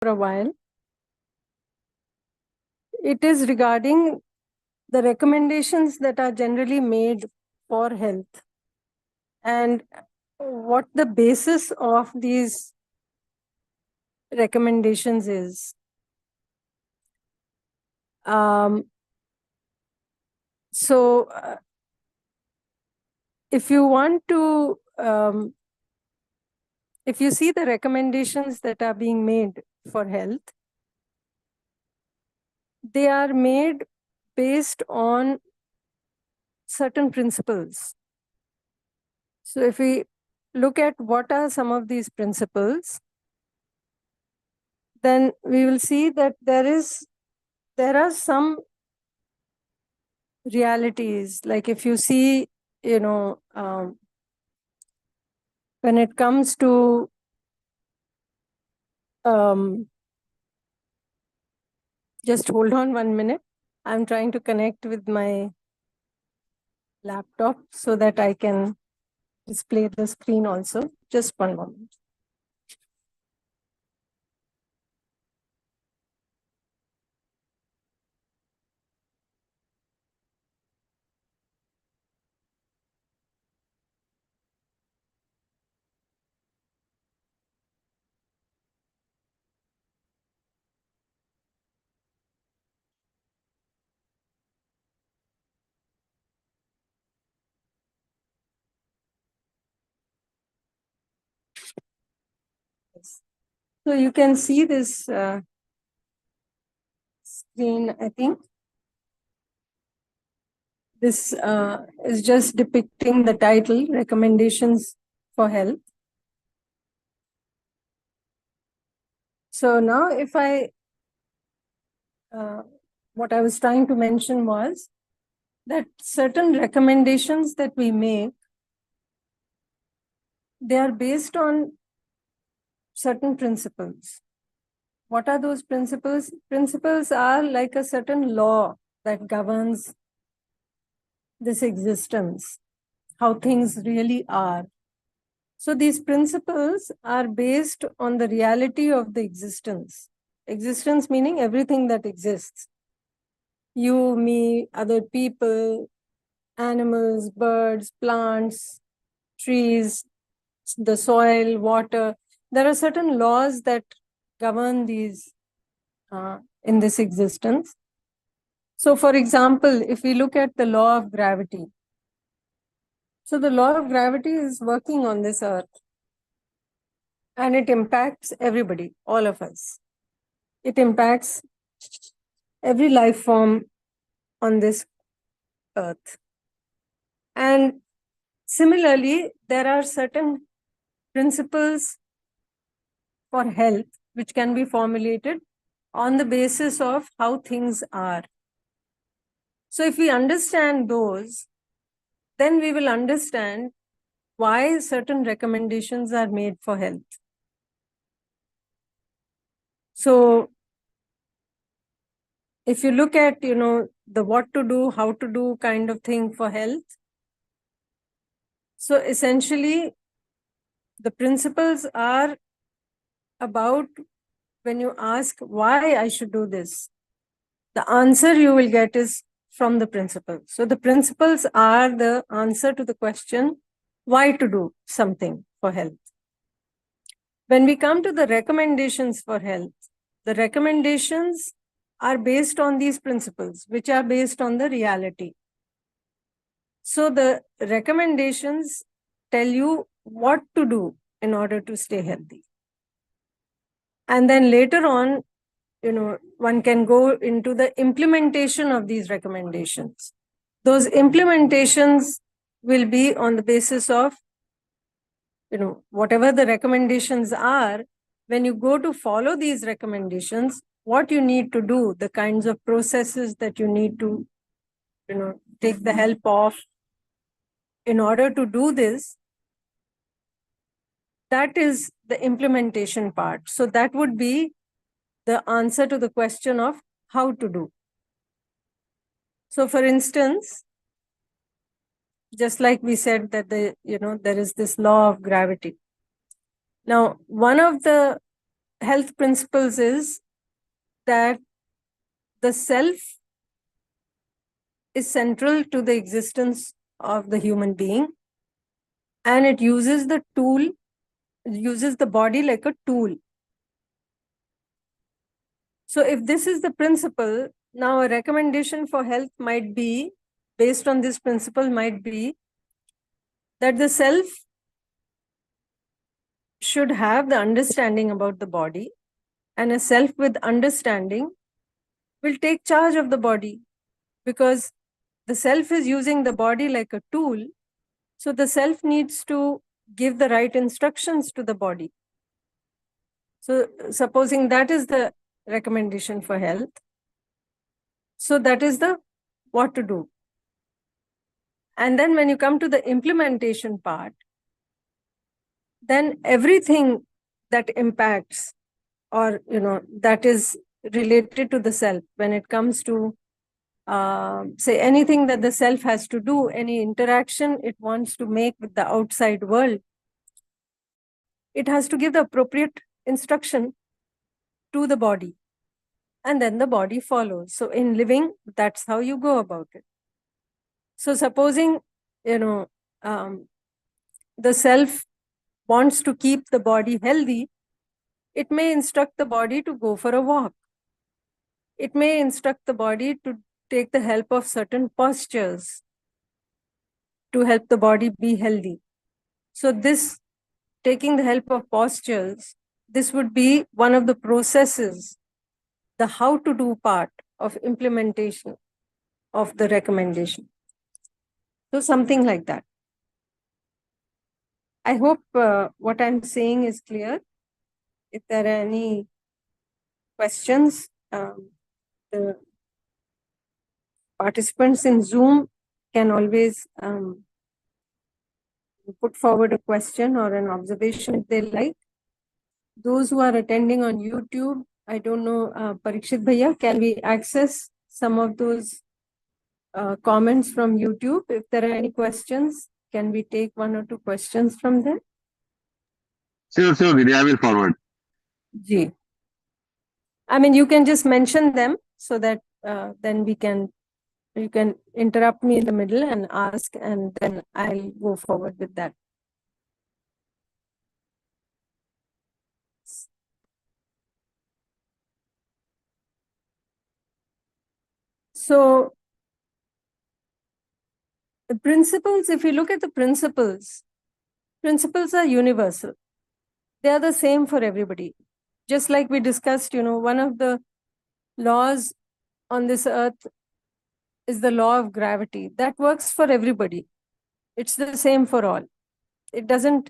for a while. It is regarding the recommendations that are generally made for health and what the basis of these recommendations is. So if you want to, if you see the recommendations that are being made for health, they are made based on certain principles. So if we look at what are some of these principles, then we will see that there are some realities. Like if you see, when it comes to just hold on 1 minute. I'm trying to connect with my laptop so that I can display the screen also. Just 1 moment. So you can see this screen, I think. This is just depicting the title, Recommendations for Health. So now if what I was trying to mention was that certain recommendations that we make, they are based on certain principles. What are those principles? Principles are like a certain law that governs this existence, how things really are. So these principles are based on the reality of the existence. Existence meaning everything that exists. You, me, other people, animals, birds, plants, trees, the soil, water. There are certain laws that govern these in this existence. So for example, if we look at the law of gravity, so the law of gravity is working on this earth and it impacts everybody, all of us. It impacts every life form on this earth. And similarly, there are certain principles for health which can be formulated on the basis of how things are. So if we understand those, then we will understand why certain recommendations are made for health. So if you look at, the what to do, how to do kind of thing for health, so essentially the principles are about when you ask why I should do this, the answer you will get is from the principles. So the principles are the answer to the question, why to do something for health. When we come to the recommendations for health, the recommendations are based on these principles, which are based on the reality. So the recommendations tell you what to do in order to stay healthy. And then later on, one can go into the implementation of these recommendations. Those implementations will be on the basis of, whatever the recommendations are. When you go to follow these recommendations, what you need to do, the kinds of processes that you need to, take the help of in order to do this, that is the implementation part. So that would be the answer to the question of how to do. So for instance, just like we said that there is this law of gravity. Now, one of the health principles is that the self is central to the existence of the human being, and it uses the body like a tool. So if this is the principle, now a recommendation for health might be, based on this principle, might be that the self should have the understanding about the body, and a self with understanding will take charge of the body, because the self is using the body like a tool. So the self needs to give the right instructions to the body. So supposing that is the recommendation for health, so that is the what to do. And then when you come to the implementation part, then everything that impacts or that is related to the self, when it comes to say anything that the self has to do, any interaction it wants to make with the outside world, it has to give the appropriate instruction to the body, and then the body follows. So in living, that's how you go about it. So supposing the self wants to keep the body healthy, it may instruct the body to go for a walk. It may instruct the body to take the help of certain postures to help the body be healthy. So this taking the help of postures, this would be one of the processes, the how to do part of implementation of the recommendation. So something like that. I hope what I'm saying is clear. If there are any questions, the participants in Zoom can always put forward a question or an observation if they like. Those who are attending on YouTube, I don't know, Parikshit Bhaiya, can we access some of those comments from YouTube? If there are any questions, can we take one or two questions from them? Sure, Vidya, I will forward. Ji. I mean, you can just mention them so that then you can interrupt me in the middle and ask, and then I'll go forward with that. So the principles, if you look at the principles are universal. They are the same for everybody. Just like we discussed, one of the laws on this earth is the law of gravity. That works for everybody. It's the same for all. It doesn't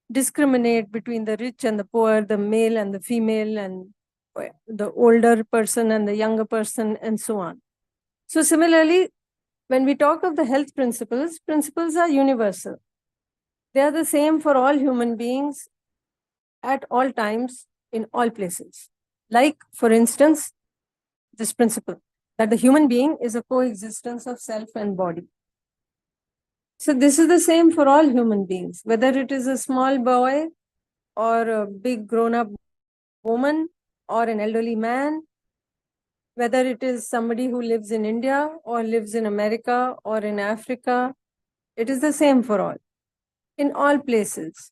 discriminate between the rich and the poor, the male and the female, and the older person and the younger person, and so on. So similarly, when we talk of the health principles are universal. They are the same for all human beings at all times, in all places. Like, for instance, this principle that the human being is a coexistence of self and body. So this is the same for all human beings, whether it is a small boy or a big grown-up woman or an elderly man, whether it is somebody who lives in India or lives in America or in Africa, it is the same for all, in all places,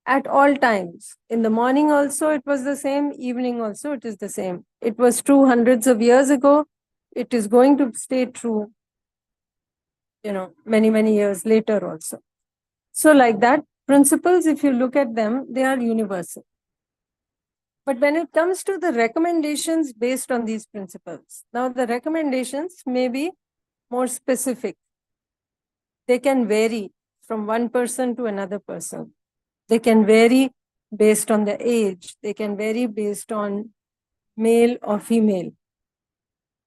at all times. In the morning also it was the same, evening also it is the same. It was true hundreds of years ago. It is going to stay true, many, many years later also. So like that, principles, if you look at them, they are universal. But when it comes to the recommendations based on these principles, now the recommendations may be more specific. They can vary from one person to another person. They can vary based on the age. They can vary based on male or female,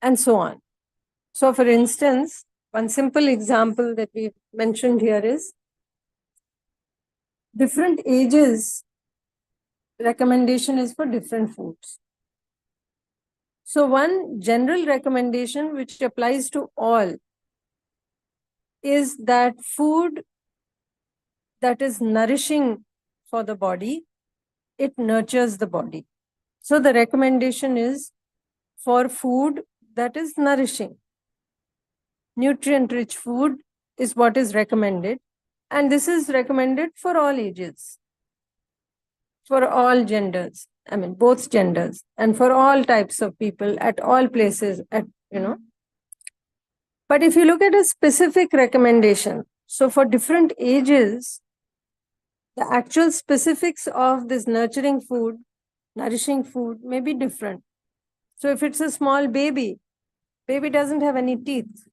and so on. So for instance, one simple example that we mentioned here is different ages recommendation is for different foods. So one general recommendation which applies to all is that food that is nourishing for the body, it nurtures the body. So the recommendation is for food that is nourishing. Nutrient-rich food is what is recommended. And this is recommended for all ages, for all genders. I mean, both genders, and for all types of people at all places, But if you look at a specific recommendation, so for different ages, the actual specifics of this nurturing food, nourishing food may be different. So if it's a small baby doesn't have any teeth.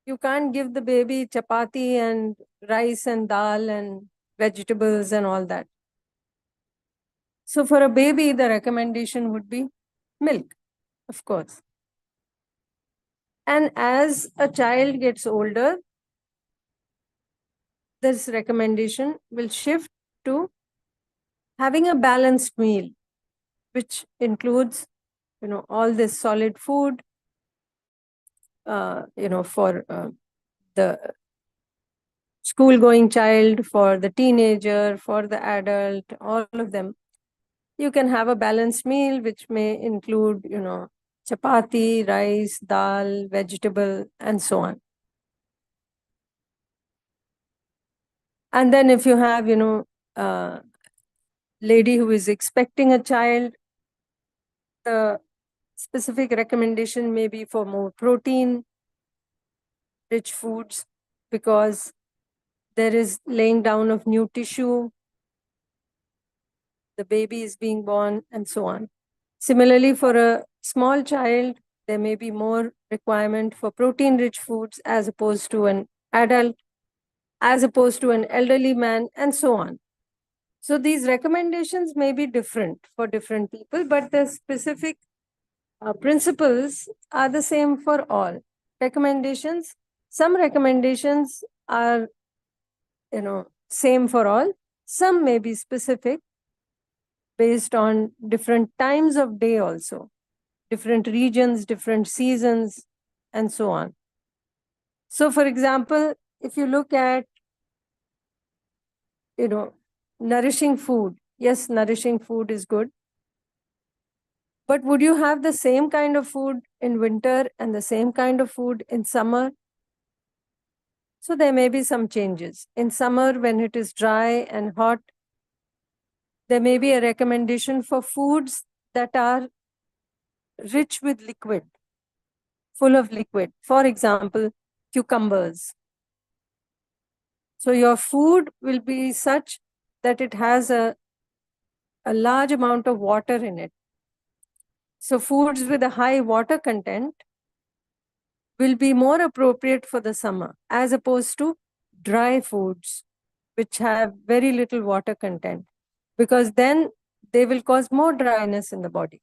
You can't give the baby chapati and rice and dal and vegetables and all that. So for a baby, the recommendation would be milk, of course. And as a child gets older, this recommendation will shift to having a balanced meal, which includes, all this solid food, for the school-going child, for the teenager, for the adult, all of them. You can have a balanced meal, which may include, chapati, rice, dal, vegetable, and so on. And then if you have, lady who is expecting a child, the specific recommendation may be for more protein-rich foods, because there is laying down of new tissue, the baby is being born, and so on. Similarly, for a small child, there may be more requirement for protein-rich foods as opposed to an adult, as opposed to an elderly man, and so on. So these recommendations may be different for different people, but the specific principles are the same for all. Some recommendations are, same for all. Some may be specific based on different times of day also, different regions, different seasons, and so on. So for example, if you look at, nourishing food, yes, nourishing food is good. But would you have the same kind of food in winter and the same kind of food in summer? So there may be some changes. In summer, when it is dry and hot, there may be a recommendation for foods that are rich with liquid, full of liquid. For example, cucumbers. So your food will be such that it has a large amount of water in it. So foods with a high water content will be more appropriate for the summer, as opposed to dry foods, which have very little water content, because then they will cause more dryness in the body.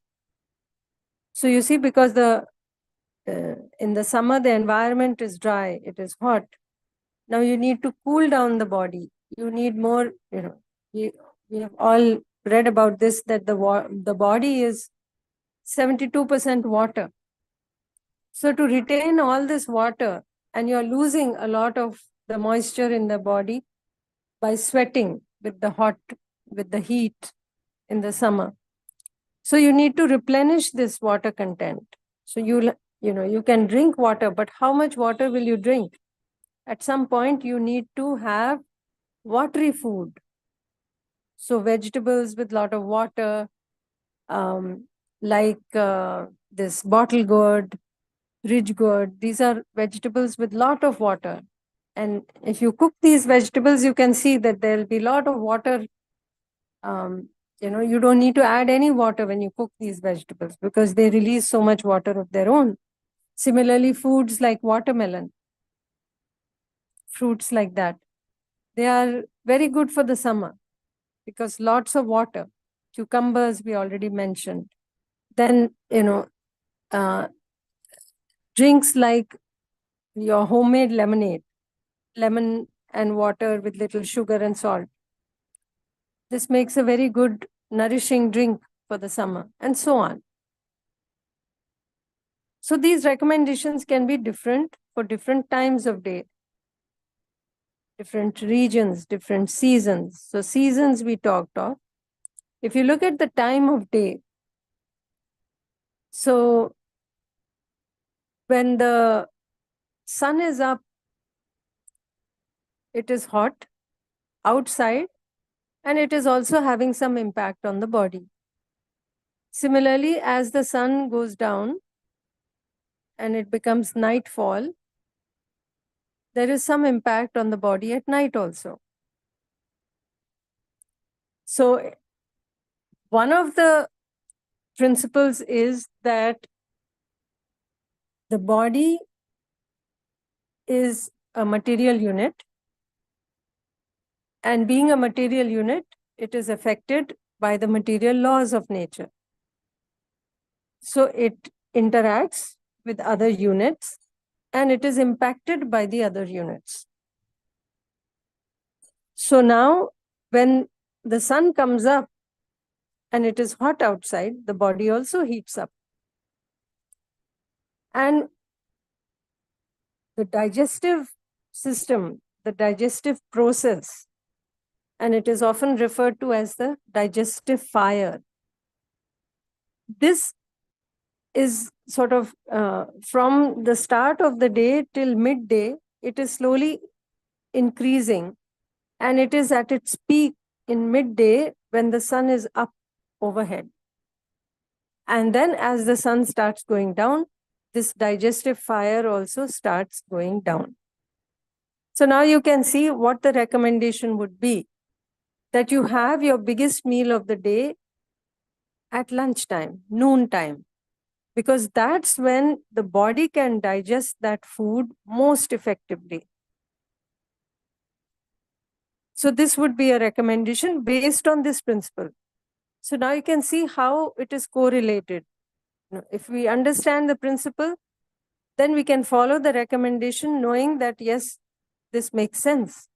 So you see, because in the summer, the environment is dry, it is hot. Now you need to cool down the body. You need more, we have all read about this, that the body is 72% water. So to retain all this water, and you're losing a lot of the moisture in the body by sweating with the heat in the summer. So you need to replenish this water content. So you can drink water, but how much water will you drink? At some point, you need to have watery food. So vegetables with a lot of water, like this bottle gourd, ridge gourd, these are vegetables with lot of water. And if you cook these vegetables, you can see that there'll be a lot of water. You don't need to add any water when you cook these vegetables, because they release so much water of their own. Similarly, foods like watermelon, fruits like that, they are very good for the summer because lots of water. Cucumbers, we already mentioned. Then, drinks like your homemade lemonade, lemon and water with little sugar and salt. This makes a very good nourishing drink for the summer, and so on. So these recommendations can be different for different times of day, different regions, different seasons. So seasons we talked of. If you look at the time of day, So when the sun is up, it is hot outside, and it is also having some impact on the body. Similarly, as the sun goes down and it becomes nightfall, there is some impact on the body at night also. So one of the principles is that the body is a material unit, and being a material unit, it is affected by the material laws of nature. So it interacts with other units and it is impacted by the other units. So now when the sun comes up and it is hot outside, the body also heats up. And the digestive system, the digestive process, and it is often referred to as the digestive fire. This is sort of from the start of the day till midday, it is slowly increasing, and it is at its peak in midday when the sun is up overhead. And then as the sun starts going down, this digestive fire also starts going down. So now you can see what the recommendation would be, that you have your biggest meal of the day at lunchtime, noon time, because that's when the body can digest that food most effectively. So this would be a recommendation based on this principle. So now you can see how it is correlated. If we understand the principle, then we can follow the recommendation knowing that, yes, this makes sense.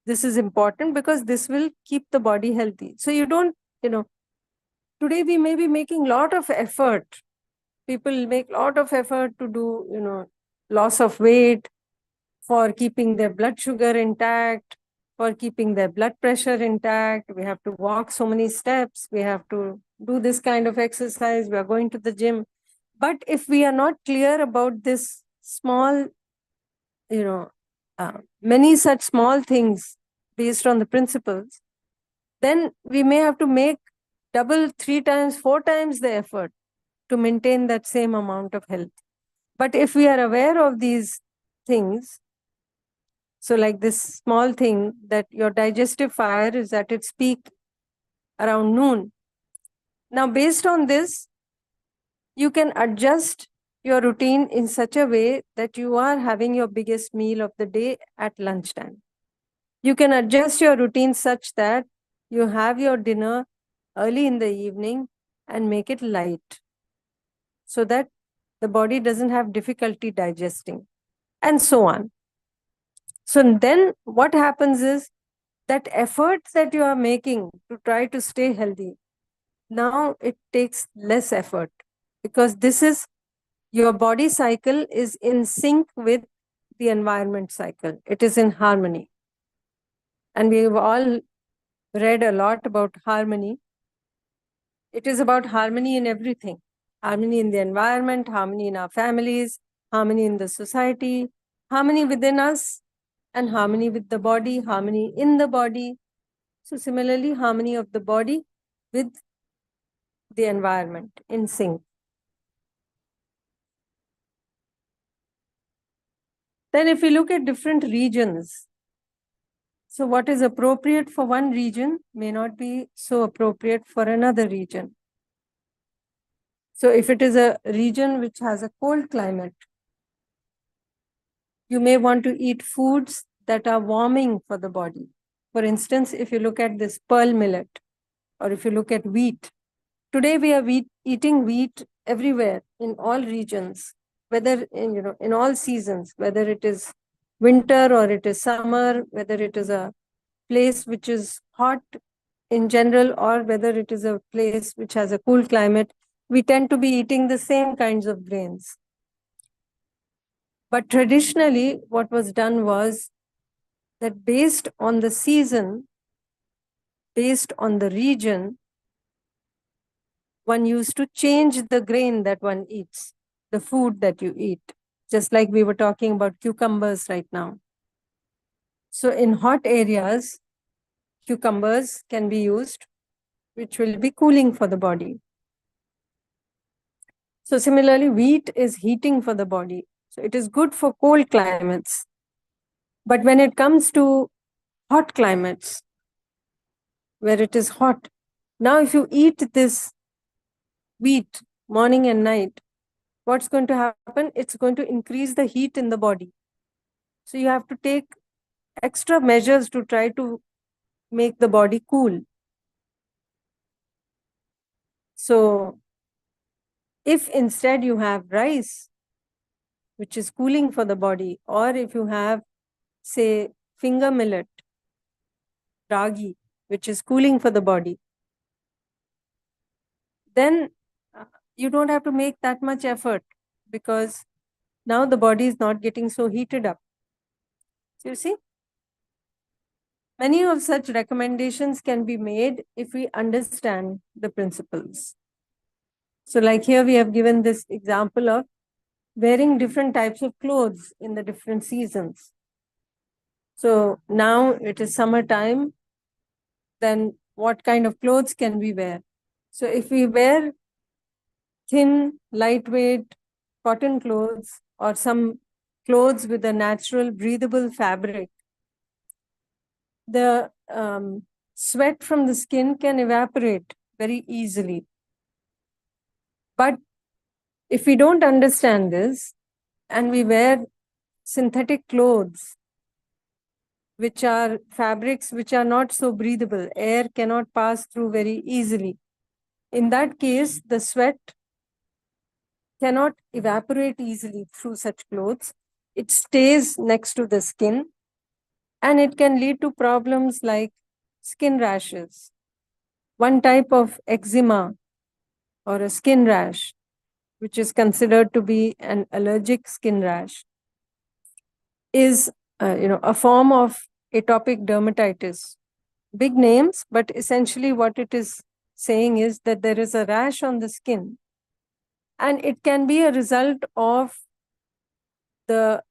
This is important because this will keep the body healthy. So you don't, today we may be making a lot of effort. People make a lot of effort to do, loss of weight, for keeping their blood sugar intact, for keeping their blood pressure intact. We have to walk so many steps. We have to do this kind of exercise. We are going to the gym. But if we are not clear about this small, many such small things based on the principles, then we may have to make double, 3 times, 4 times the effort to maintain that same amount of health. But if we are aware of these things, so like this small thing that your digestive fire is at its peak around noon. Now, based on this, you can adjust your routine in such a way that you are having your biggest meal of the day at lunchtime. You can adjust your routine such that you have your dinner early in the evening and make it light so that the body doesn't have difficulty digesting, and so on. So then what happens is that effort that you are making to try to stay healthy, now it takes less effort because this is your body cycle is in sync with the environment cycle. It is in harmony. And we've all read a lot about harmony. It is about harmony in everything. Harmony in the environment, harmony in our families, harmony in the society, harmony within us, and harmony with the body, harmony in the body. So similarly, harmony of the body with the environment in sync. Then if we look at different regions, so what is appropriate for one region may not be so appropriate for another region. So if it is a region which has a cold climate, you may want to eat foods that are warming for the body. For instance, if you look at this pearl millet, or if you look at wheat, today we are eating wheat everywhere in all regions, whether in all seasons, whether it is winter or it is summer, whether it is a place which is hot in general or whether it is a place which has a cool climate, we tend to be eating the same kinds of grains. But traditionally, what was done was that based on the season, based on the region, one used to change the grain that one eats, the food that you eat, just like we were talking about cucumbers right now. So in hot areas, cucumbers can be used, which will be cooling for the body. So similarly, wheat is heating for the body. So it is good for cold climates. But when it comes to hot climates, where it is hot, now if you eat this wheat morning and night, what's going to happen? It's going to increase the heat in the body. So you have to take extra measures to try to make the body cool. So if instead you have rice, which is cooling for the body, or if you have, say, finger millet, ragi, which is cooling for the body, then you don't have to make that much effort, because now the body is not getting so heated up. So you see, many of such recommendations can be made if we understand the principles. So like here we have given this example of wearing different types of clothes in the different seasons. So now it is summertime, then what kind of clothes can we wear? So if we wear thin, lightweight cotton clothes or some clothes with a natural breathable fabric, the sweat from the skin can evaporate very easily. But if we don't understand this and we wear synthetic clothes, which are fabrics which are not so breathable, air cannot pass through very easily. In that case, the sweat cannot evaporate easily through such clothes. It stays next to the skin, and it can lead to problems like skin rashes. One type of eczema or a skin rash, which is considered to be an allergic skin rash, is a form of atopic dermatitis. Big names, but essentially what it is saying is that there is a rash on the skin, and it can be a result of the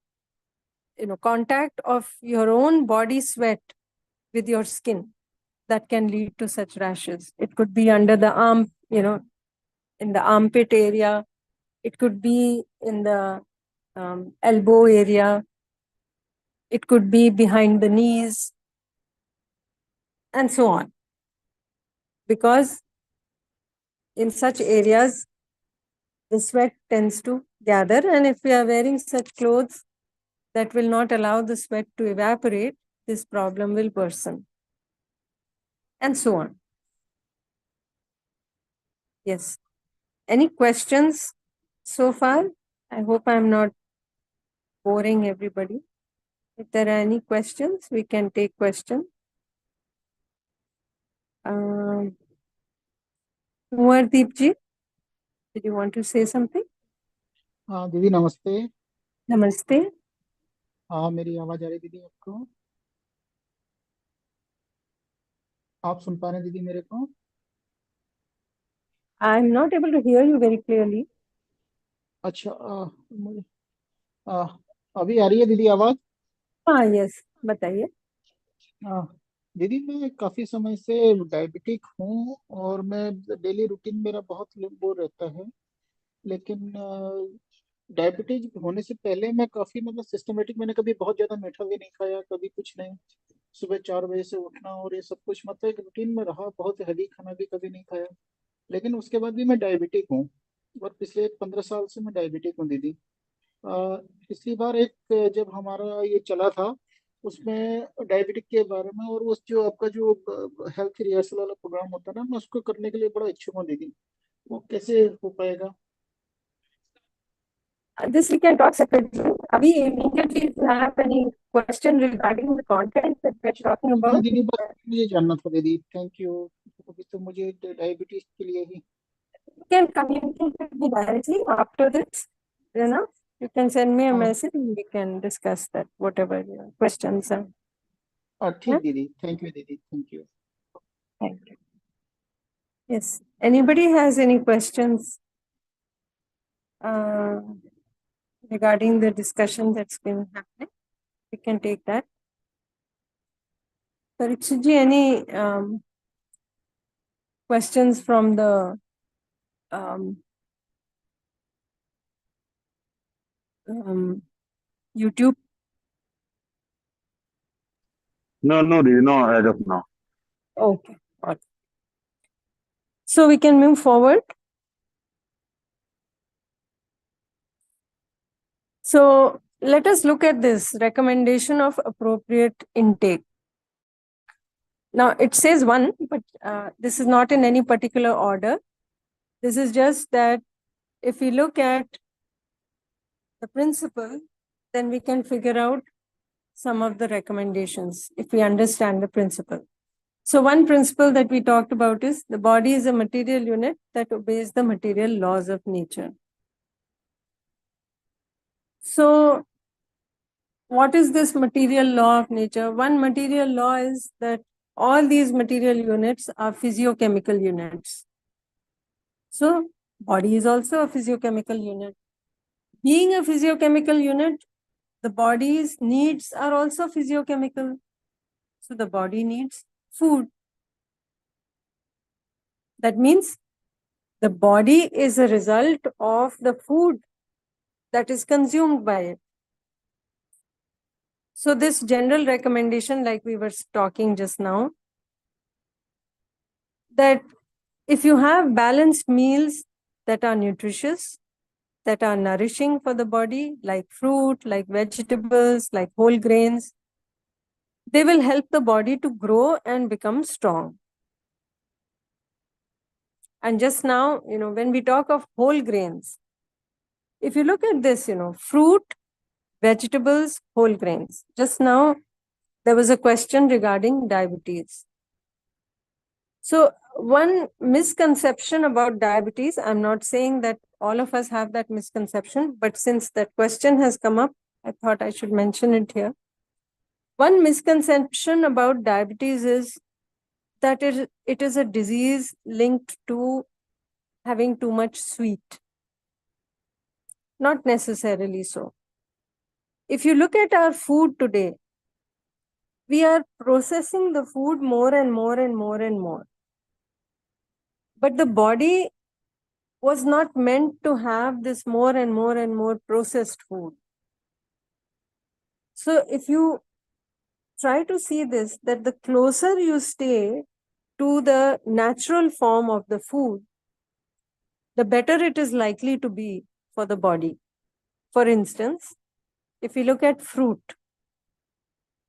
contact of your own body sweat with your skin that can lead to such rashes. It could be under the arm, in the armpit area. It could be in the elbow area. It could be behind the knees, and so on. Because in such areas, the sweat tends to gather, and if we are wearing such clothes that will not allow the sweat to evaporate, this problem will worsen, and so on. Yes. Any questions so far? I hope I'm not boring everybody. If there are any questions, we can take questions. Kumardeep ji, did you want to say something? दीदी नमस्ते। Namaste. मेरी आवाज आ रही दीदी आपको? आप सुन पा रहे हैं दीदी मेरे को? I'm not able to hear you very clearly. अच्छा, मुझे अभी आ रही है दीदी आवाज? हाँ, yes, बताइए। दीदी मैं काफी समय से डायबिटिक हूँ और मैं डेली रूटीन मेरा बहुत वो रहता है, लेकिन डायबिटीज होने से पहले मैं काफी मतलब सिस्टमेटिक, मैंने कभी बहुत ज्यादा मीठा भी नहीं खाया, कभी कुछ नहीं। सुबह 4 बजे से उठना और ये सब कुछ मतलब एक रूटीन में रहा, बहुत हैवी खाना भी कभी नहीं खाया। लेकिन उसके बाद भी मैं डायबिटिक हूँ और पिछले 15 साल से मैं डायबिटिक हूँ दीदी। पिछली बार एक जब हमारा ये चला था उसमें डायबिटिक के बारे में, और उस जो आपका जो हेल्थ रिहर्सल वाला प्रोग्राम होता है ना, मैं उसको करने के लिए बड़ा इच्छुक हूँ दीदी। वो कैसे हो पाएगा? This we can talk separately. Abhi, immediately, if you have any question regarding the content that we're talking हाँ about, दीदी, बस मुझे जानना था दीदी। Thank you. अभी तो मुझे डायबिटीज के लिए ही। you can communicate with me directly after this. You can send me a message and we can discuss that, whatever your questions are. ठीक दीदी, थैंक यू दीदी, thank you. Thank you. Yes. Anybody has any questions regarding the discussion that's been happening? We can take that. Parikshitji, any questions from the YouTube? No, as of now. Okay. Got it. So we can move forward. So let us look at this recommendation of appropriate intake. Now it says one, but this is not in any particular order. This is just that if we look at the principle, then we can figure out some of the recommendations if we understand the principle. So one principle that we talked about is the body is a material unit that obeys the material laws of nature. So what is this material law of nature? One material law is that all these material units are physiochemical units. So body is also a physiochemical unit. Being a physiochemical unit, the body's needs are also physiochemical. So the body needs food. That means the body is a result of the food that is consumed by it. So this general recommendation, like we were talking just now, that if you have balanced meals that are nutritious, that are nourishing for the body, like fruit, like vegetables, like whole grains, they will help the body to grow and become strong. And just now, when we talk of whole grains, if you look at this, fruit, vegetables, whole grains. Just now, there was a question regarding diabetes. So one misconception about diabetes, I'm not saying that all of us have that misconception, but since that question has come up, I thought I should mention it here. One misconception about diabetes is that it is a disease linked to having too much sweet. Not necessarily so. If you look at our food today, we are processing the food more and more and more and more. But the body was not meant to have this more and more and more processed food. So if you try to see this, that the closer you stay to the natural form of the food, the better it is likely to be for the body. For instance, if you look at fruit.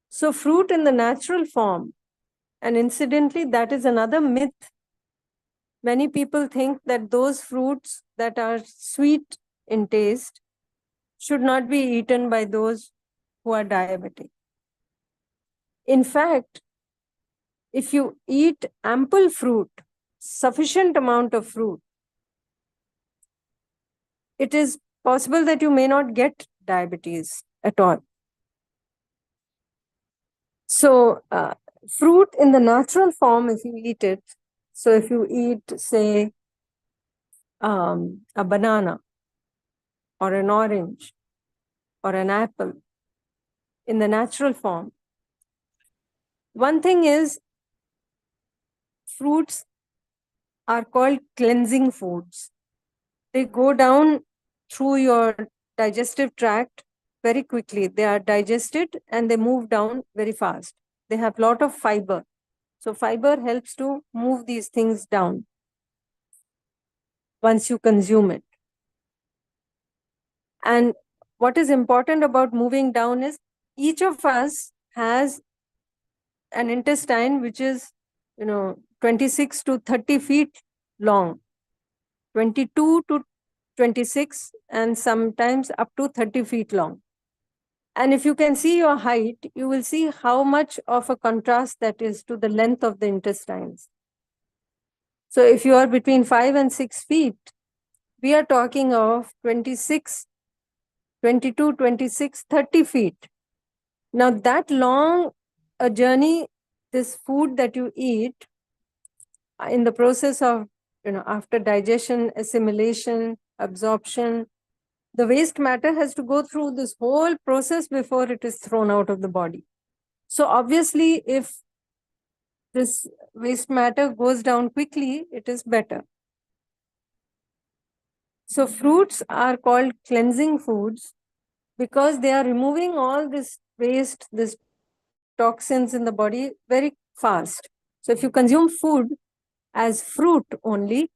So fruit in the natural form, and incidentally, that is another myth. Many people think that those fruits that are sweet in taste should not be eaten by those who are diabetic. In fact, if you eat ample fruit, sufficient amount of fruit, it is possible that you may not get diabetes at all. So fruit in the natural form, if you eat it, so if you eat, say, a banana or an orange or an apple in the natural form, one thing is fruits are called cleansing foods. They go down through your digestive tract very quickly. They are digested and they move down very fast. They have a lot of fiber. So fiber helps to move these things down once you consume it. And what is important about moving down is each of us has an intestine which is, 26 to 30 feet long, 22 to 26, and sometimes up to 30 feet long. And if you can see your height, you will see how much of a contrast that is to the length of the intestines. So if you are between 5 and 6 feet, we are talking of 26, 22, 26, 30 feet. Now that long a journey, this food that you eat, in the process of after digestion, assimilation, absorption, the waste matter has to go through this whole process before it is thrown out of the body. So obviously, if this waste matter goes down quickly, it is better. So fruits are called cleansing foods because they are removing all this waste, this toxins in the body very fast. So if you consume food as fruit only,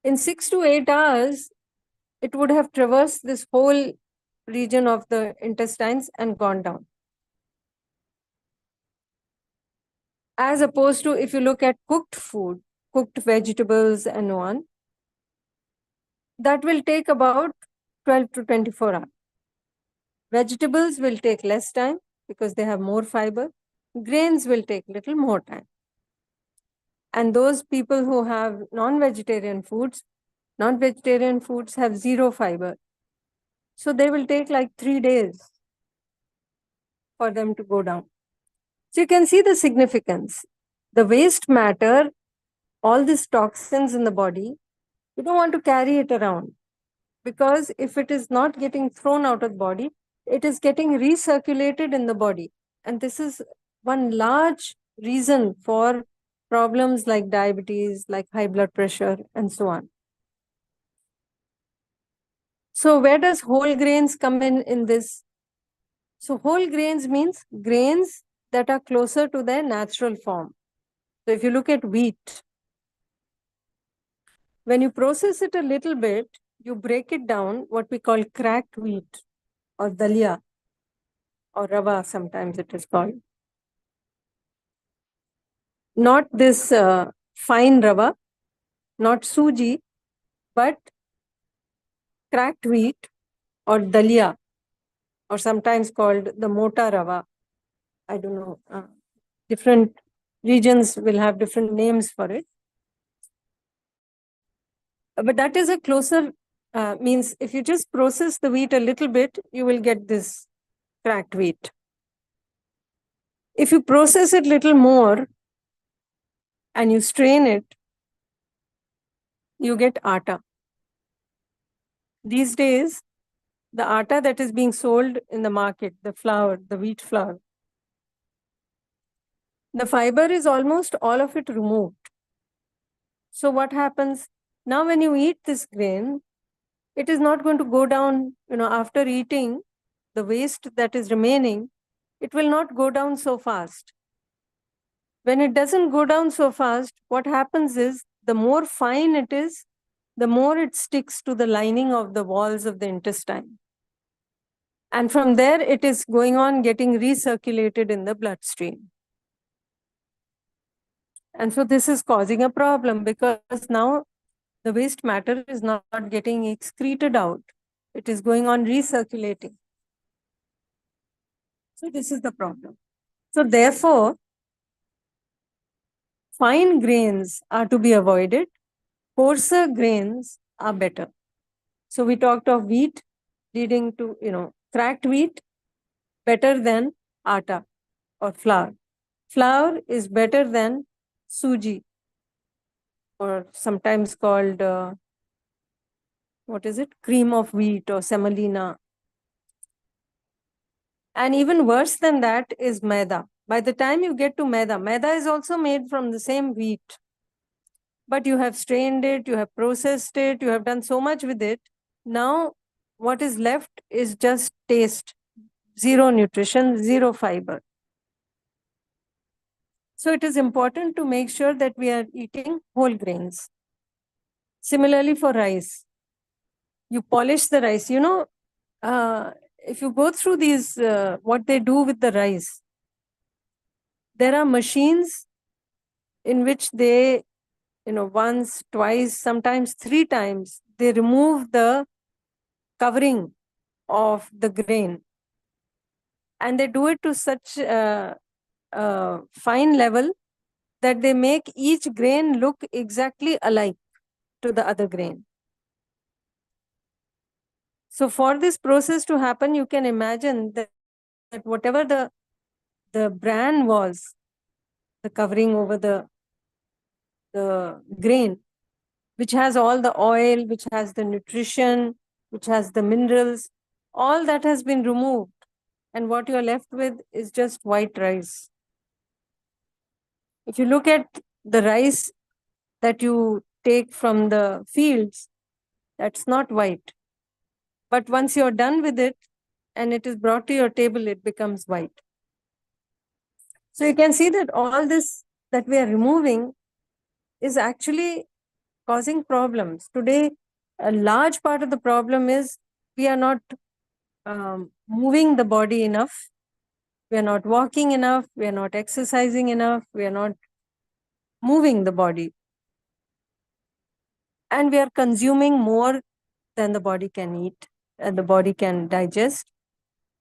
in 6 to 8 hours, it would have traversed this whole region of the intestines and gone down. As opposed to if you look at cooked food, cooked vegetables and so on, that will take about 12 to 24 hours. Vegetables will take less time because they have more fiber. Grains will take little more time. And those people who have non-vegetarian foods have zero fiber. So they will take like 3 days for them to go down. So you can see the significance. The waste matter, all these toxins in the body, you don't want to carry it around because if it is not getting thrown out of the body, it is getting recirculated in the body. And this is one large reason for problems like diabetes, like high blood pressure, and so on. So where does whole grains come in this? So whole grains means grains that are closer to their natural form. So if you look at wheat, when you process it a little bit, you break it down, what we call cracked wheat or dalia or rava, sometimes it is called. Not this fine rava, not suji, but cracked wheat or dalia, or sometimes called the mota rava. I don't know. Different regions will have different names for it. But that is a closer, means if you just process the wheat a little bit, you will get this cracked wheat. If you process it little more and you strain it, you get atta. These days, the atta that is being sold in the market, the flour, the wheat flour, the fiber is almost all of it removed. So what happens? Now when you eat this grain, it is not going to go down, after eating, the waste that is remaining, it will not go down so fast. When it doesn't go down so fast, what happens is the more fine it is, the more it sticks to the lining of the walls of the intestine. And from there, it is going on getting recirculated in the bloodstream. And so this is causing a problem because now the waste matter is not getting excreted out. It is going on recirculating. So this is the problem. So therefore, fine grains are to be avoided. Coarser grains are better. So we talked of wheat leading to, cracked wheat, better than atta or flour. Flour is better than suji, or sometimes called, cream of wheat or semolina. And even worse than that is maida. By the time you get to maida, maida is also made from the same wheat. But you have strained it, you have processed it, you have done so much with it. Now, what is left is just taste, zero nutrition, zero fiber. So it is important to make sure that we are eating whole grains. Similarly for rice, you polish the rice. If you go through these, what they do with the rice, there are machines in which they, once, twice, sometimes 3 times, they remove the covering of the grain. And they do it to such a fine level that they make each grain look exactly alike to the other grain. So for this process to happen, you can imagine that whatever the bran was, the covering over the grain, which has all the oil, which has the nutrition, which has the minerals, all that has been removed. And what you're left with is just white rice. If you look at the rice that you take from the fields, that's not white. But once you're done with it and it is brought to your table, it becomes white. So you can see that all this that we are removing is actually causing problems. Today, a large part of the problem is we are not moving the body enough. We are not walking enough. We are not exercising enough. We are not moving the body. And we are consuming more than the body can eat and the body can digest.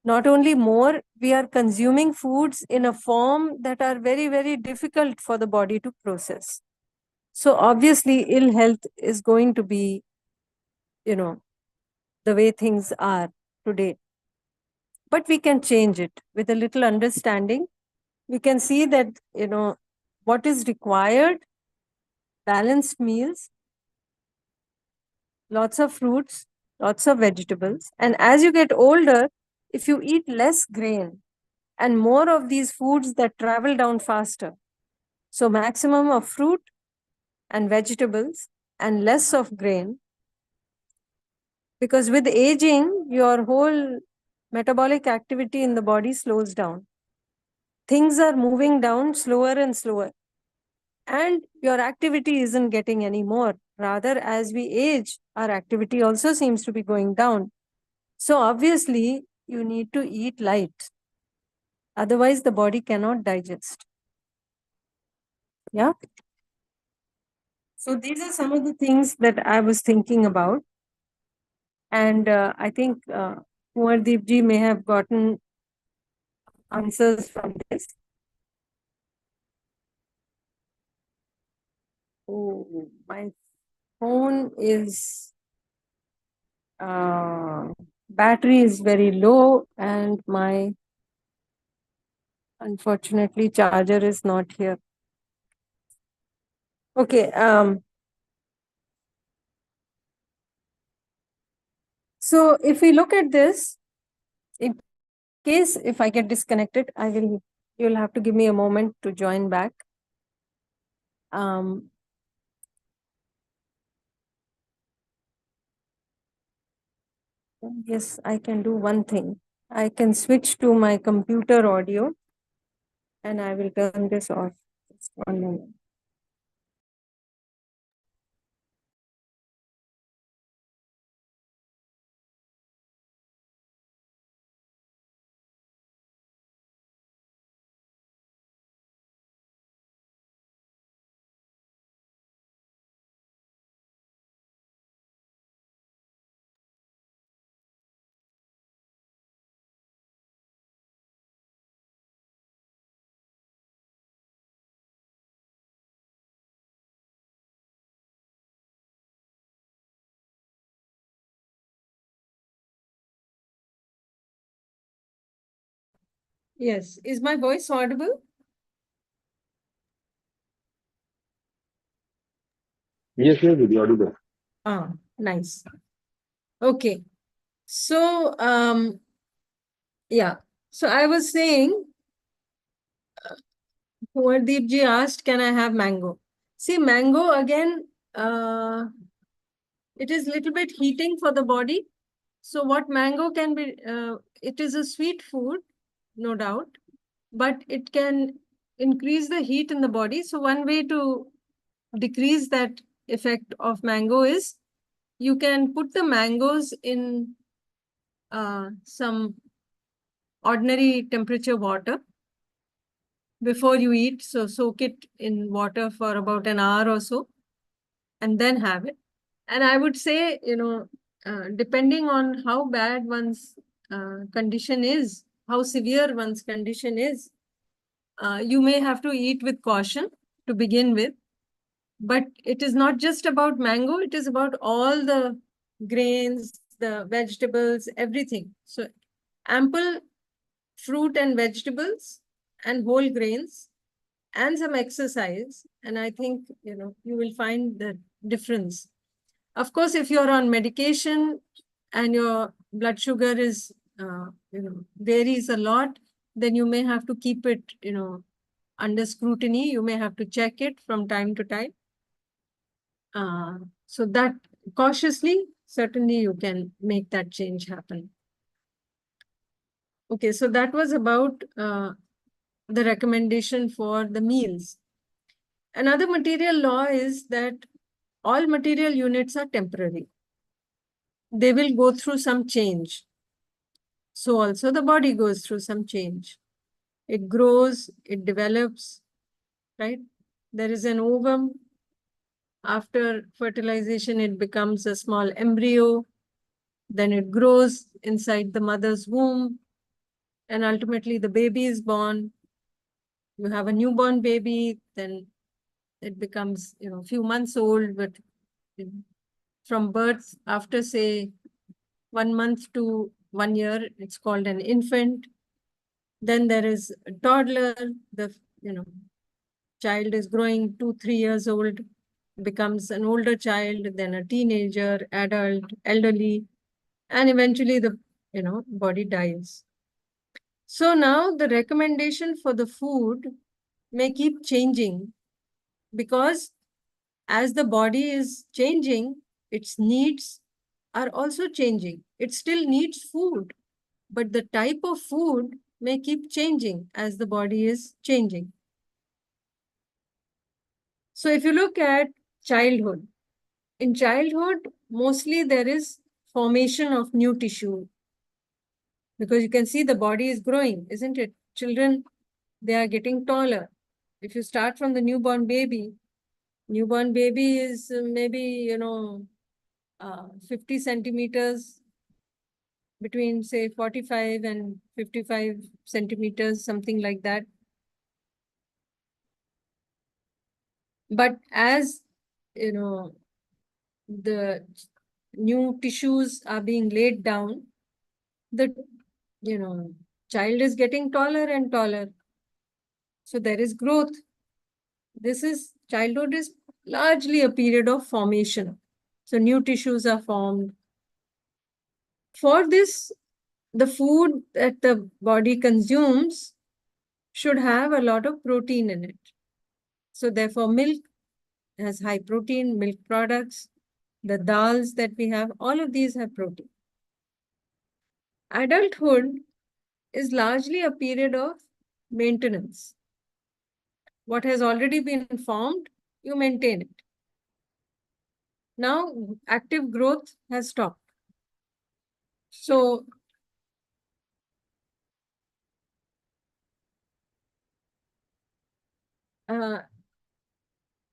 Not only more, we are consuming foods in a form that are very, very difficult for the body to process. So obviously, ill health is going to be, the way things are today. But we can change it with a little understanding. We can see that, what is required: balanced meals, lots of fruits, lots of vegetables. And as you get older, if you eat less grain and more of these foods that travel down faster, so maximum of fruit and vegetables and less of grain, because with aging, your whole metabolic activity in the body slows down. Things are moving down slower and slower. And your activity isn't getting any more. Rather, as we age, our activity also seems to be going down. So obviously, you need to eat light. Otherwise, the body cannot digest. Yeah. So these are some of the things that I was thinking about. And I think Kumardeep ji may have gotten answers from this. Oh, my phone is battery is very low and my unfortunately charger is not here. Okay. So if we look at this, in case if I get disconnected, you'll have to give me a moment to join back. Yes, I can do one thing. I can switch to my computer audio and I will turn this off. Just 1 moment. Yes. Is my voice audible? Yes, yes, Didi, audible. Nice. Okay. So, yeah. So I was saying, Kumardeep ji asked, can I have mango? See, mango again, it is little bit heating for the body. So what mango can be, it is a sweet food, no doubt, but it can increase the heat in the body. So one way to decrease that effect of mango is you can put the mangoes in some ordinary temperature water before you eat. So soak it in water for about an hour or so and then have it. And I would say, depending on how bad one's condition is, how severe one's condition is, you may have to eat with caution to begin with. But it is not just about mango, it is about all the grains, the vegetables, everything. So ample fruit and vegetables and whole grains and some exercise. And I think, you will find that difference. Of course, if you're on medication and your blood sugar is, varies a lot, then you may have to keep it, under scrutiny. You may have to check it from time to time. So that cautiously, certainly you can make that change happen. Okay, so that was about the recommendation for the meals. Another material law is that all material units are temporary. They will go through some change. So also the body goes through some change. It grows, it develops, right? There is an ovum. After fertilization, it becomes a small embryo. Then it grows inside the mother's womb. And ultimately the baby is born. You have a newborn baby, then it becomes, a few months old, but from birth, after say 1 month to 1 year, it's called an infant. Then there is a toddler, the, child is growing 2-3 years old, becomes an older child, then a teenager, adult, elderly, and eventually the, body dies. So now the recommendation for the food may keep changing because as the body is changing, its needs are also changing. It still needs food, but the type of food may keep changing as the body is changing. So if you look at childhood, in childhood, mostly there is formation of new tissue because you can see the body is growing, isn't it? Children, they are getting taller. If you start from the newborn baby is maybe, 50 centimeters, between say 45 and 55 centimeters, something like that. But as, the new tissues are being laid down, the, child is getting taller and taller. So there is growth. Childhood is largely a period of formation. So new tissues are formed. For this, the food that the body consumes should have a lot of protein in it. So therefore, milk has high protein, milk products, the dals that we have, all of these have protein. Adulthood is largely a period of maintenance. What has already been formed, you maintain it. Now, active growth has stopped. So,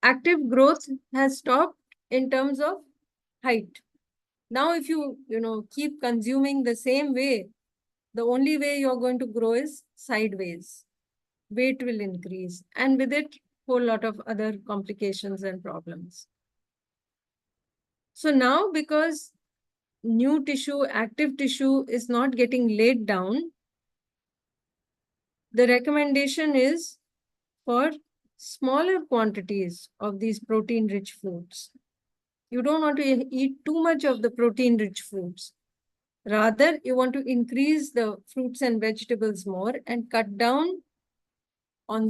active growth has stopped in terms of height. Now, if you, keep consuming the same way, the only way you're going to grow is sideways. Weight will increase, and with it, whole lot of other complications and problems. So now, because new tissue, active tissue is not getting laid down, the recommendation is for smaller quantities of these protein-rich foods. You don't want to eat too much of the protein-rich foods. Rather, you want to increase the fruits and vegetables more and cut down on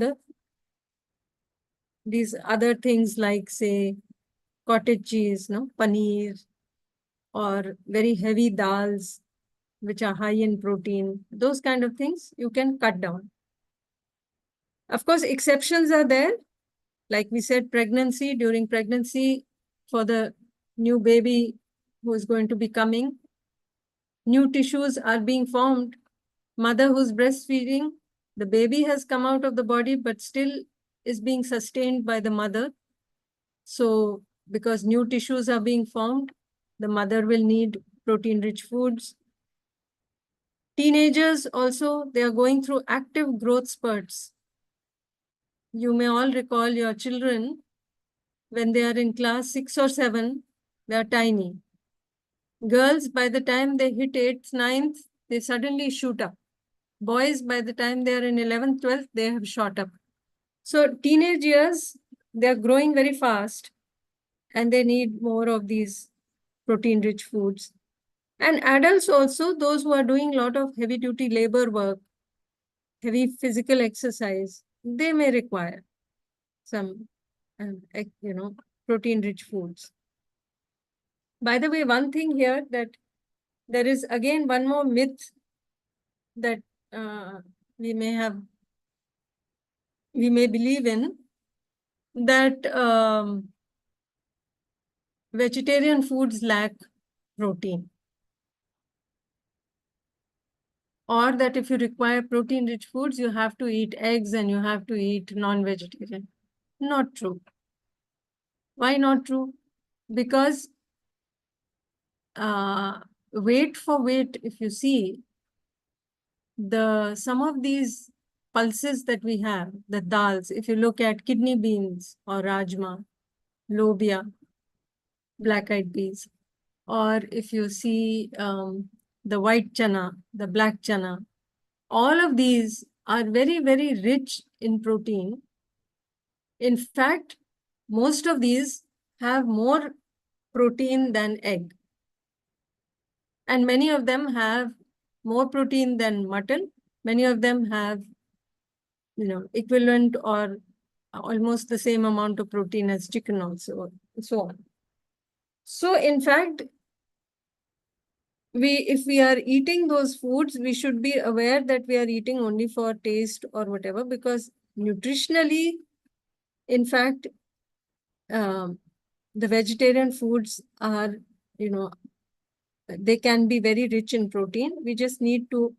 these other things like, say, cottage cheese, paneer, or very heavy dals, which are high in protein. Those kind of things you can cut down. Of course, exceptions are there. Like we said, pregnancy, during pregnancy, for the new baby who is going to be coming, new tissues are being formed. Mother who's breastfeeding, the baby has come out of the body, but still is being sustained by the mother. So because new tissues are being formed, the mother will need protein-rich foods. Teenagers also, they are going through active growth spurts. You may all recall your children, when they are in class 6 or 7, they are tiny. Girls, by the time they hit 8th, 9th, they suddenly shoot up. Boys, by the time they are in 11th, 12th, they have shot up. So teenage years, they are growing very fast. and they need more of these protein-rich foods. And adults also, those who are doing a lot of heavy-duty labor work, heavy physical exercise, they may require some, protein-rich foods. By the way, one thing here that there is again one more myth that we may believe in, that vegetarian foods lack protein, or that if you require protein-rich foods, you have to eat eggs and you have to eat non-vegetarian. Not true. Why not true? Because weight for weight, if you see, some of these pulses that we have, the dals, if you look at kidney beans or rajma, lobia, black-eyed peas, or if you see the white chana, the black chana, all of these are very, very rich in protein. In fact, most of these have more protein than egg. And many of them have more protein than mutton. Many of them have, equivalent or almost the same amount of protein as chicken also, and so on. So in fact, if we are eating those foods, we should be aware that we are eating only for taste or whatever, because nutritionally, in fact, the vegetarian foods are, they can be very rich in protein. We just need to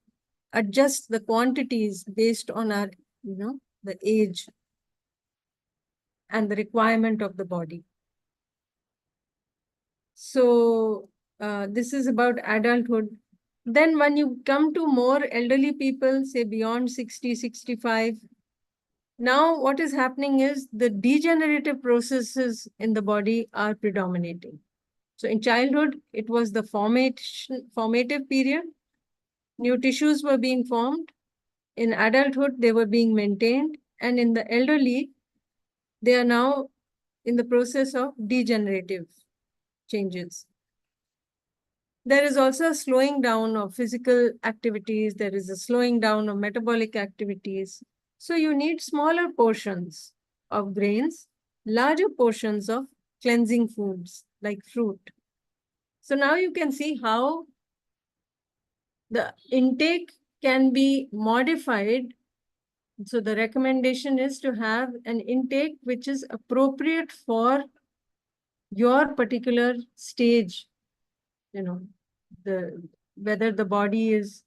adjust the quantities based on our, the age and the requirement of the body. So this is about adulthood. Then when you come to more elderly people, say beyond 60, 65, now what is happening is the degenerative processes in the body are predominating. So in childhood, it was the formative period. New tissues were being formed. In adulthood, they were being maintained. And in the elderly, they are now in the process of degenerative changes. There is also a slowing down of physical activities. There is a slowing down of metabolic activities. So you need smaller portions of grains, larger portions of cleansing foods like fruit. So now you can see how the intake can be modified. So the recommendation is to have an intake which is appropriate for your particular stage, whether the body is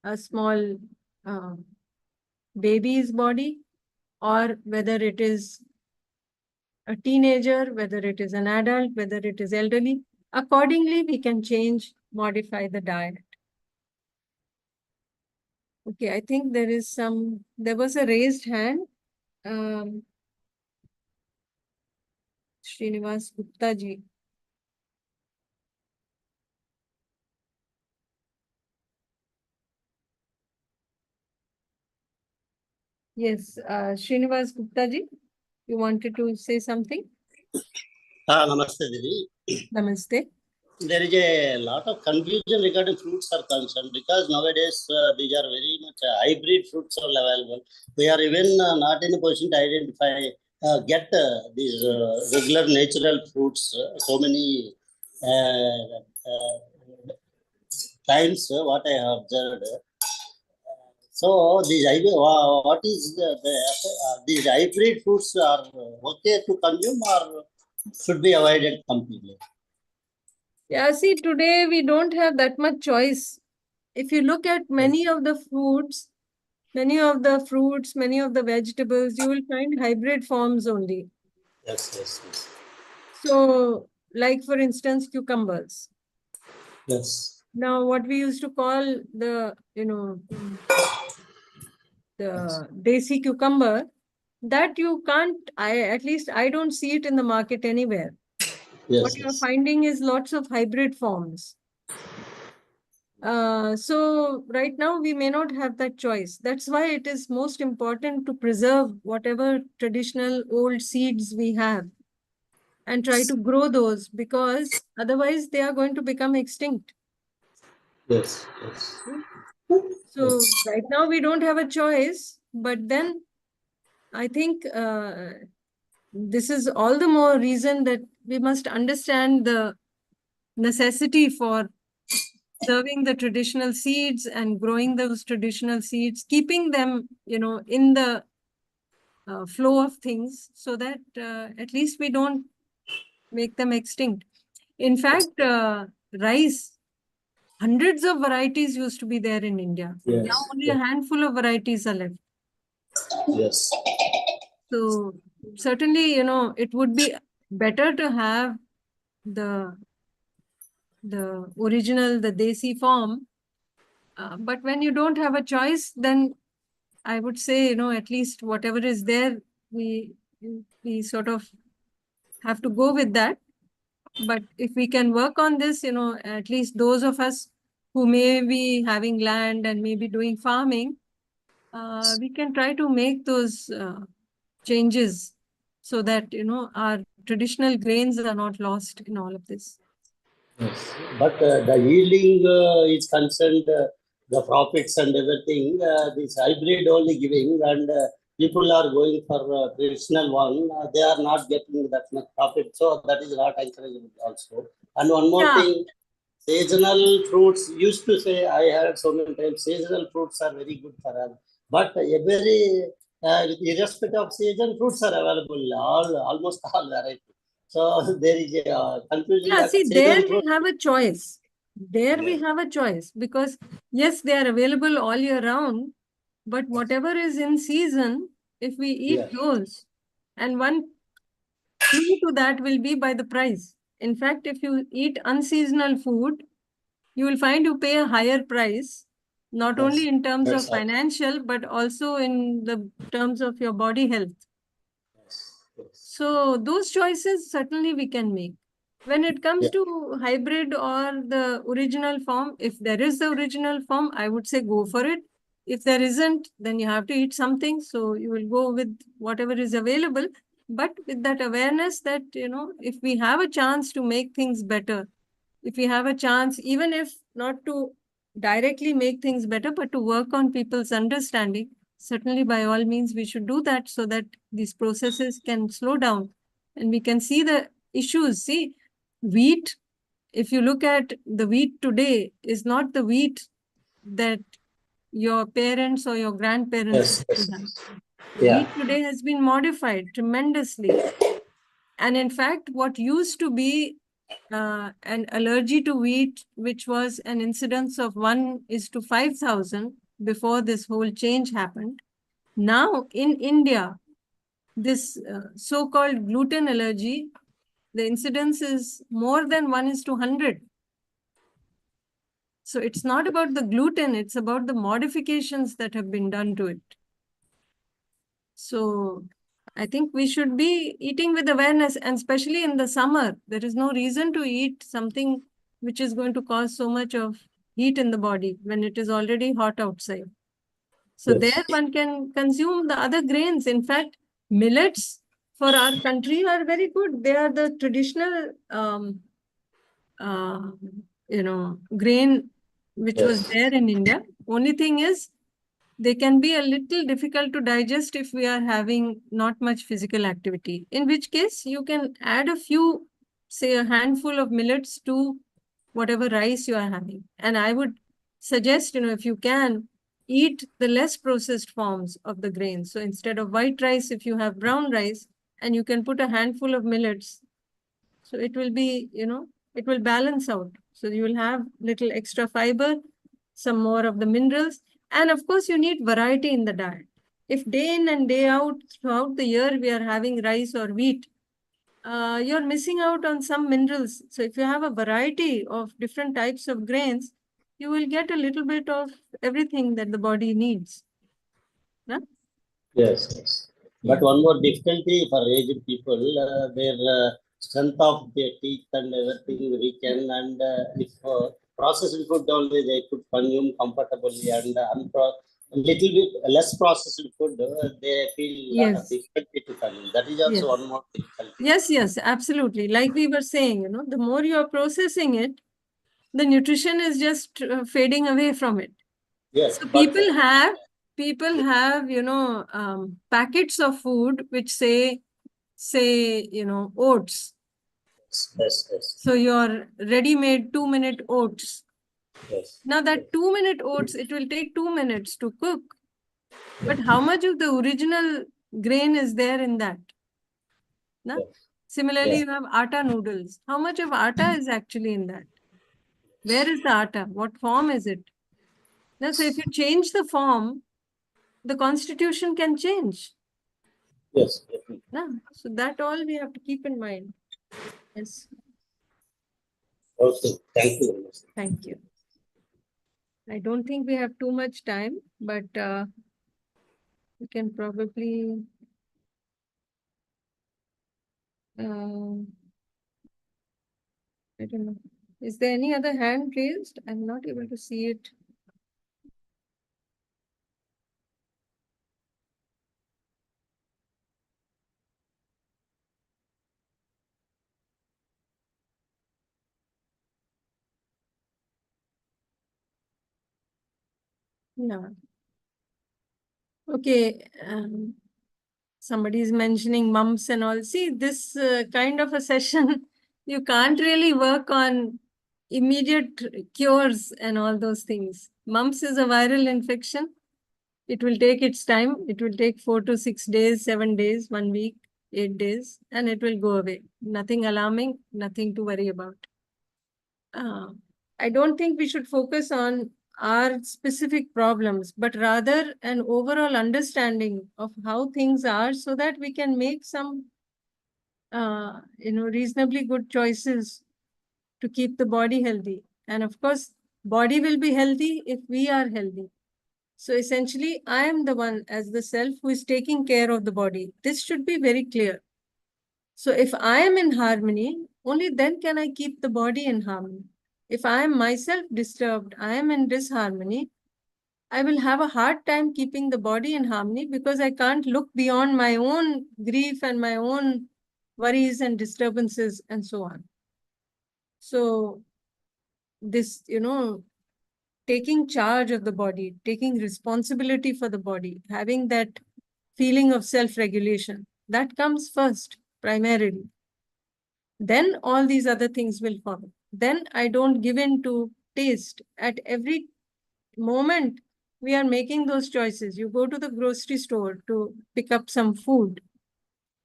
a small baby's body, or whether it is a teenager, whether it is an adult, whether it is elderly. Accordingly, we can modify the diet. Okay, I think there was a raised hand. Srinivas Gupta ji. Yes, Srinivas Gupta ji, you wanted to say something? Namaste, Didi. Namaste. There is a lot of confusion regarding fruits are concerned, because nowadays these are very much hybrid fruits are available. We are even not in a position to identify, get these regular natural fruits. So many times what I have observed. So these what is these hybrid fruits are okay to consume or should be avoided completely? Yeah, see, today we don't have that much choice. If you look at many of the foods, many of the fruits, many of the vegetables, you will find hybrid forms only. Yes. So, like for instance, cucumbers. Yes. Now, what we used to call the desi cucumber, that you can't, at least I don't see it in the market anywhere. Yes. What you're finding is lots of hybrid forms. So right now we may not have that choice. That's why it is most important to preserve whatever traditional old seeds we have. and try to grow those, because otherwise they are going to become extinct. Yes, yes. So right now we don't have a choice, but then I think this is all the more reason that we must understand the necessity for serving the traditional seeds and growing those traditional seeds, keeping them, in the flow of things, so that at least we don't make them extinct. In fact, rice, hundreds of varieties used to be there in India. Yes. Now only a handful of varieties are left. Yes. So certainly, it would be better to have the original, the desi form. But when you don't have a choice, then I would say, at least whatever is there, we sort of have to go with that. But if we can work on this, at least those of us who may be having land and maybe doing farming, we can try to make those changes so that, our traditional grains are not lost in all of this. Yes. But the yielding is concerned, the profits and everything, this hybrid only giving, and people are going for traditional one, they are not getting that much profit. So that is not encouraging also. And one more Yeah. thing, seasonal fruits, used to say, I heard so many times, seasonal fruits are very good for us. But every, irrespective of season, fruits are available, almost all varieties. So there is a confusion Yeah, that see, there seasonal fruits. we have a choice. There we have a choice, because yes, they are available all year round, but whatever is in season, if we eat Yes. those, and one clue to that will be by the price. In fact, if you eat unseasonal food, you will find you pay a higher price, not Yes, only in terms that's of right. financial, but also in the terms of your body health. Yes, yes. So those choices certainly we can make. When it comes Yeah. to hybrid or the original form, if there is the original form, I would say go for it. If there isn't, then you have to eat something. So you will go with whatever is available, but with that awareness that, if we have a chance to make things better, if we have a chance, even if not to directly make things better, but to work on people's understanding, certainly by all means we should do that, so that these processes can slow down and we can see the issues. See, wheat, if you look at the wheat today, is not the wheat that your parents or your grandparents Yes, used to have. yes. The Yeah. wheat today has been modified tremendously. And in fact, what used to be an allergy to wheat, which was an incidence of 1:5,000 before this whole change happened. Now in India, this so-called gluten allergy, the incidence is more than 1:100. So it's not about the gluten, it's about the modifications that have been done to it. So I think we should be eating with awareness, and especially in the summer, there is no reason to eat something which is going to cause so much of heat in the body when it is already hot outside. So Yes. there one can consume the other grains. In fact, millets for our country are very good. They are the traditional, grain which was Yes. there in India. Only thing is, they can be a little difficult to digest if we are having not much physical activity, in which case you can add a few, say a handful of millets to whatever rice you are having. And I would suggest, if you can, eat the less processed forms of the grains. So instead of white rice, if you have brown rice, and you can put a handful of millets, so it will be, it will balance out. So you will have little extra fiber, some more of the minerals. And of course, you need variety in the diet. If day in and day out throughout the year we are having rice or wheat, you're missing out on some minerals. So if you have a variety of different types of grains, you will get a little bit of everything that the body needs. Yeah? Yes, yes. But one more difficulty for aged people, their strength of their teeth and everything weaken, and if processed food only they could consume comfortably, and little bit less processed food, they feel lot of Yes. difficulty to consume. That is also Yes. one more difficulty. Yes, absolutely. Like we were saying, the more you are processing it, the nutrition is just fading away from it. Yes, So but people have, packets of food which say, oats. yes. So your ready-made 2-minute oats. Yes. Now that 2-minute oats, it will take 2 minutes to cook. But how much of the original grain is there in that? No? Yes. Similarly, Yes. you have atta noodles. How much of atta is actually in that? Where is the atta? What form is it? Now, so if you change the form, the constitution can change. Yes. Definitely. No? So that all we have to keep in mind. Yes. Okay. Thank you very much. Thank you. I don't think we have too much time, but we can probably I don't know. Is there any other hand raised? I'm not able to see it. No. Okay. Somebody is mentioning mumps and all. See, this kind of a session, you can't really work on immediate cures and all those things. Mumps is a viral infection. It will take its time. It will take 4 to 6 days, 7 days, 1 week, 8 days, and it will go away. Nothing alarming, nothing to worry about. I don't think we should focus on our specific problems, but rather an overall understanding of how things are so that we can make some, reasonably good choices to keep the body healthy. And of course, body will be healthy if we are healthy. So essentially, I am the one as the self who is taking care of the body. This should be very clear. So if I am in harmony, only then can I keep the body in harmony. If I am myself disturbed, I am in disharmony, I will have a hard time keeping the body in harmony because I can't look beyond my own grief and my own worries and disturbances and so on. So this, taking charge of the body, taking responsibility for the body, having that feeling of self-regulation, that comes first, primarily. Then all these other things will follow. Then I don't give in to taste. At every moment, we are making those choices. You go to the grocery store to pick up some food.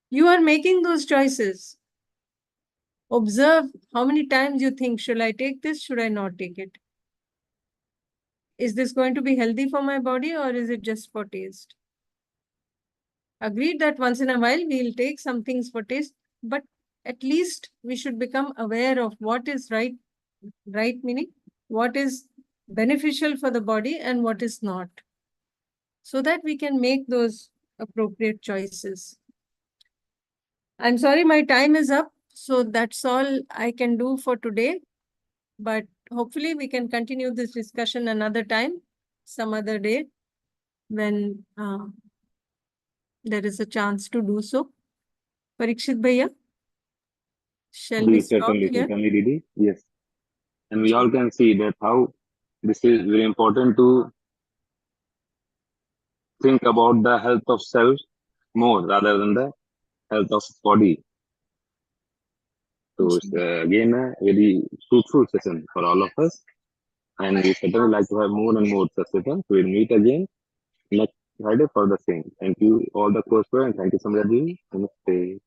You are making those choices. Observe how many times you think, should I take this? Should I not take it? Is this going to be healthy for my body or is it just for taste? Agreed that once in a while we'll take some things for taste, but at least we should become aware of what is right meaning what is beneficial for the body and what is not, so that we can make those appropriate choices. I'm sorry, my time is up. So that's all I can do for today. But hopefully we can continue this discussion another time, some other day, when there is a chance to do so. Parikshit Bhaiya, shall we stop here? Certainly, Didi. Yes. And we all can see that how this is very important to think about the health of self more rather than the health of body. So it's again a very fruitful session for all of us. And we certainly like to have more and more such sessions. We'll meet again next Friday for the same. Thank you all the coursework and thank you Samraji. Namaste.